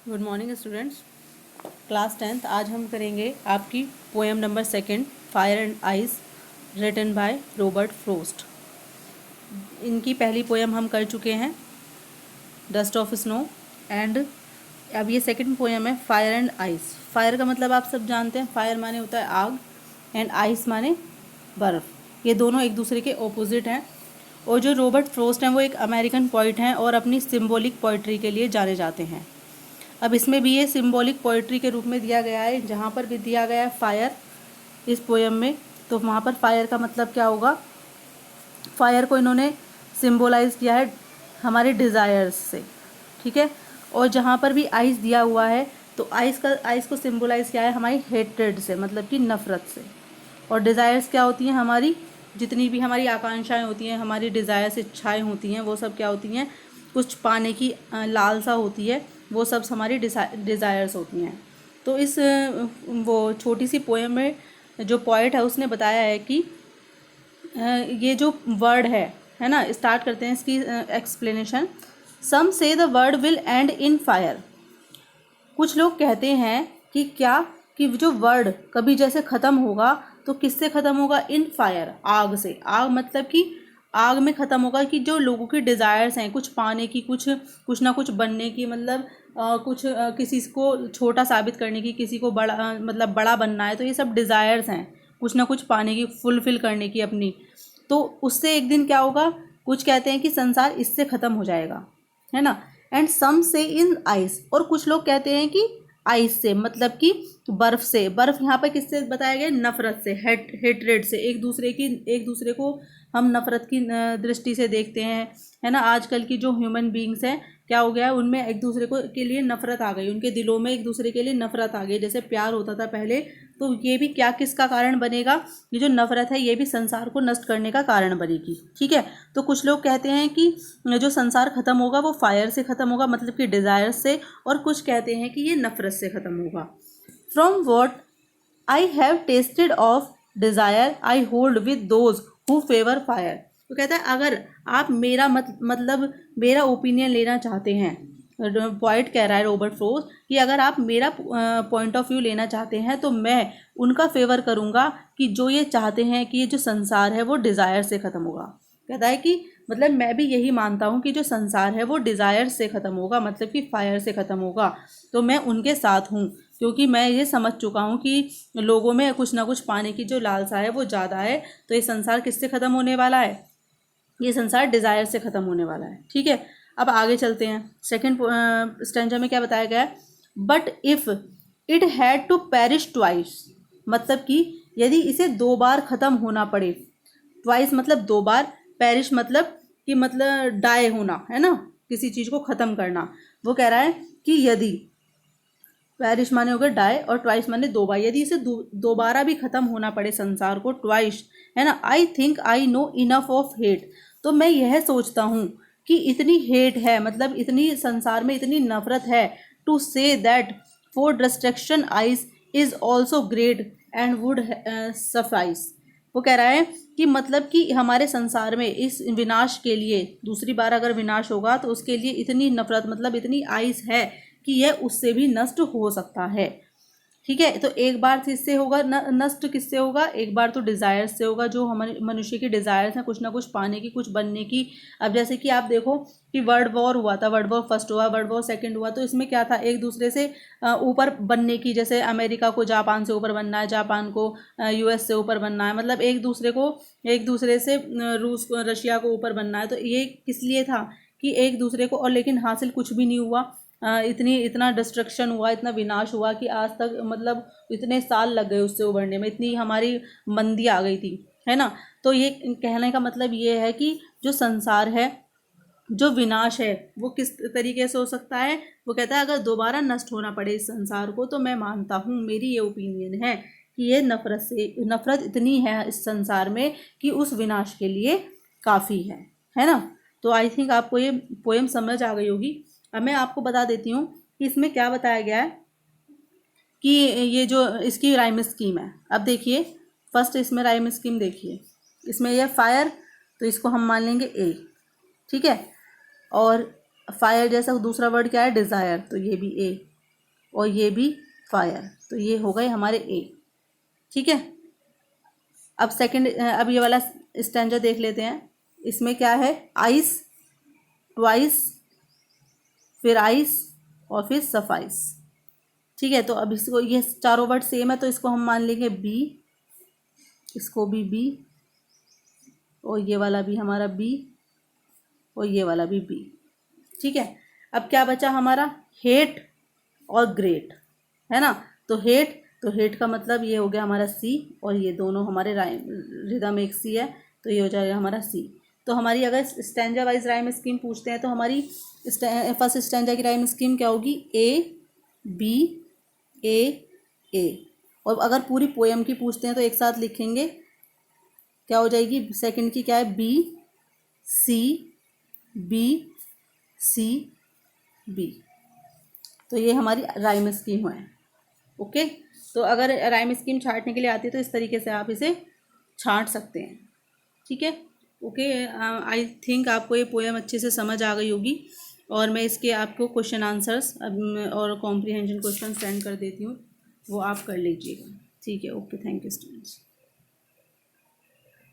Good morning students. Class 10th आज हम करेंगे आपकी poem number 2 fire and ice written by Robert Frost. इनकी पहली पोएम हम कर चुके हैं डस्ट ऑफ स्नो एंड अब ये सेकंड पोएम है फायर एंड आइस। फायर का मतलब आप सब जानते हैं, फायर माने होता है आग एंड आइस माने बर्फ़। ये दोनों एक दूसरे के ऑपोजिट हैं। और जो रॉबर्ट फ्रोस्ट हैं वो एक अमेरिकन पोइट हैं और अपनी सिम्बॉलिक पोइट्री के लिए जाने जाते हैं। अब इसमें भी ये सिम्बॉलिक पोइट्री के रूप में दिया गया है। जहाँ पर भी दिया गया है फायर इस पोएम में, तो वहाँ पर फायर का मतलब क्या होगा, फायर को इन्होंने सिम्बोलाइज किया है हमारे डिज़ायर्स से, ठीक है। और जहाँ पर भी आइस दिया हुआ है तो आइस को सिम्बोलाइज किया है हमारी हेट्रेड से, मतलब कि नफ़रत से। और डिज़ायर्स क्या होती हैं, हमारी जितनी भी हमारी आकांक्षाएं होती हैं, हमारी डिज़ायर्स इच्छाएं होती हैं, वो सब क्या होती हैं, कुछ पाने की लालसा होती है, वो सब हमारी डिज़ायर्स होती हैं। तो इस वो छोटी सी पोएम में जो पोएट है उसने बताया है कि ये जो वर्ड है ना, स्टार्ट करते हैं इसकी एक्सप्लेनेशन। सम से the word will and in fire. कुछ लोग कहते हैं कि क्या, कि जो वर्ड कभी जैसे ख़त्म होगा तो किससे ख़त्म होगा, इन फायर, आग से। आग मतलब कि आग में ख़त्म होगा कि जो लोगों की डिज़ायर्स हैं, कुछ पाने की, कुछ ना कुछ बनने की, मतलब किसी को छोटा साबित करने की, किसी को बड़ा मतलब बड़ा बनना है, तो ये सब डिज़ायर्स हैं, कुछ ना कुछ पाने की, फुलफ़िल करने की अपनी। तो उससे एक दिन क्या होगा, कुछ कहते हैं कि संसार इससे ख़त्म हो जाएगा, है ना। एंड सम से इन आइस, और कुछ लोग कहते हैं कि आइस से, मतलब कि बर्फ़ से। बर्फ़ यहाँ पर किससे बताया गया, नफ़रत से, हेट्रेड से। एक दूसरे को हम नफ़रत की दृष्टि से देखते हैं, है ना। आजकल की जो ह्यूमन बींग्स हैं, क्या हो गया है, उनमें एक दूसरे को के लिए नफ़रत आ गई, उनके दिलों में एक दूसरे के लिए नफ़रत आ गई। जैसे प्यार होता था पहले, तो ये भी क्या किसका कारण बनेगा, ये जो नफ़रत है ये भी संसार को नष्ट करने का कारण बनेगी, ठीक है। तो कुछ लोग कहते हैं कि जो संसार ख़त्म होगा वो फायर से ख़त्म होगा, मतलब कि डिज़ायर से। और कुछ कहते हैं कि ये नफ़रत से ख़त्म होगा। From what I have tested of desire I hold with those who favour fire. तो कहता है अगर आप मेरा मतलब मेरा ओपिनियन लेना चाहते हैं, पॉइंट कह रहा है रॉबर्ट फ्रोस्ट कि अगर आप मेरा पॉइंट ऑफ व्यू लेना चाहते हैं तो मैं उनका फेवर करूंगा कि जो ये चाहते हैं कि ये जो संसार है वो डिज़ायर से ख़त्म होगा। कहता है कि मतलब मैं भी यही मानता हूँ कि जो संसार है वो डिज़ायर से ख़त्म होगा, मतलब कि फायर से ख़त्म होगा। तो मैं उनके साथ हूँ, क्योंकि मैं ये समझ चुका हूँ कि लोगों में कुछ ना कुछ पाने की जो लालसा है वो ज़्यादा है। तो ये संसार किससे ख़त्म होने वाला है, ये संसार डिज़ायर से ख़त्म होने वाला है, ठीक है। अब आगे चलते हैं। सेकंड स्टैंजा में क्या बताया गया है, but if it had to perish twice, मतलब कि यदि इसे 2 बार ख़त्म होना पड़े। ट्वाइस मतलब 2 बार, पेरिश मतलब कि मतलब डाई होना, है ना, किसी चीज़ को ख़त्म करना। वो कह रहा है कि यदि, पेरिश माने हो गए डाई और ट्वाइस माने 2 बार, यदि इसे दोबारा भी ख़त्म होना पड़े संसार को, ट्वाइस, है ना। I think I know enough of hate. तो मैं यह सोचता हूँ कि इतनी हेट है, मतलब इतनी संसार में इतनी नफरत है, to say that for destruction ice is also great and would suffice. वो कह रहा है कि मतलब कि हमारे संसार में इस विनाश के लिए, दूसरी बार अगर विनाश होगा तो उसके लिए इतनी नफरत, मतलब इतनी आइस है कि यह उससे भी नष्ट हो सकता है, ठीक है। तो एक बार इससे होगा नष्ट, किससे होगा, एक बार तो डिज़ायर्स से होगा, जो हमारे मनुष्य की डिज़ायर्स हैं, कुछ ना कुछ पाने की, कुछ बनने की। अब जैसे कि आप देखो कि वर्ल्ड वॉर हुआ था, वर्ल्ड वॉर फर्स्ट हुआ, वर्ल्ड वॉर सेकंड हुआ, तो इसमें क्या था, एक दूसरे से ऊपर बनने की। जैसे अमेरिका को जापान से ऊपर बनना है, जापान को यूएस से ऊपर बनना है, मतलब एक दूसरे से रूस को, रशिया को ऊपर बनना है। तो ये किस लिए था कि एक दूसरे को, और लेकिन हासिल कुछ भी नहीं हुआ। इतना डिस्ट्रक्शन हुआ, इतना विनाश हुआ कि आज तक मतलब इतने साल लग गए उससे उभरने में, इतनी हमारी मंदी आ गई थी, है ना। तो ये कहने का मतलब ये है कि जो संसार है, जो विनाश है, वो किस तरीके से हो सकता है। वो कहता है अगर दोबारा नष्ट होना पड़े इस संसार को, तो मैं मानता हूँ, मेरी ये ओपिनियन है कि ये नफ़रत इतनी है इस संसार में कि उस विनाश के लिए काफ़ी है ना। तो आई थिंक आपको ये पोएम समझ आ गई होगी। अब मैं आपको बता देती हूँ कि इसमें क्या बताया गया है, कि ये जो इसकी राइम स्कीम है। अब देखिए, फर्स्ट इसमें राइम स्कीम देखिए, इसमें यह फायर, तो इसको हम मान लेंगे ए, ठीक है। और फायर जैसा दूसरा वर्ड क्या है, डिज़ायर, तो ये भी ए। और ये भी फायर, तो ये हो गए हमारे ए। ठीक है, अब अब ये वाला स्टैंजा देख लेते हैं। इसमें क्या है, आइस, ट्वाइस, फिर आइस और फिर सफाइस। ठीक है, तो अब इसको, ये चारों वर्ड सेम है तो इसको हम मान लेंगे बी, इसको भी बी, और ये वाला भी हमारा बी, और ये वाला भी बी। ठीक है, अब क्या बचा हमारा, हेट और ग्रेट, है ना। तो हेट का मतलब ये हो गया हमारा सी, और ये दोनों हमारे राइम, रिदम एक सी है तो ये हो जाएगा हमारा सी। तो हमारी अगर स्टैंजा वाइज राइम स्कीम पूछते हैं तो हमारी फर्स्ट स्टैंजा की राइम स्कीम क्या होगी, ए बी ए ए। और अगर पूरी पोएम की पूछते हैं तो एक साथ लिखेंगे, क्या हो जाएगी, सेकंड की क्या है, B C B C B. तो ये हमारी राइम स्कीम है। ओके, तो अगर राइम स्कीम छांटने के लिए आती है तो इस तरीके से आप इसे छांट सकते हैं। ठीक है, ओके, आई थिंक आपको ये पोएम अच्छे से समझ आ गई होगी, और मैं इसके आपको क्वेश्चन आंसर्स और कॉम्प्रिहेंशन क्वेश्चन सेंड कर देती हूँ, वो आप कर लीजिएगा। ठीक है, ओके, थैंक यू स्टूडेंट्स।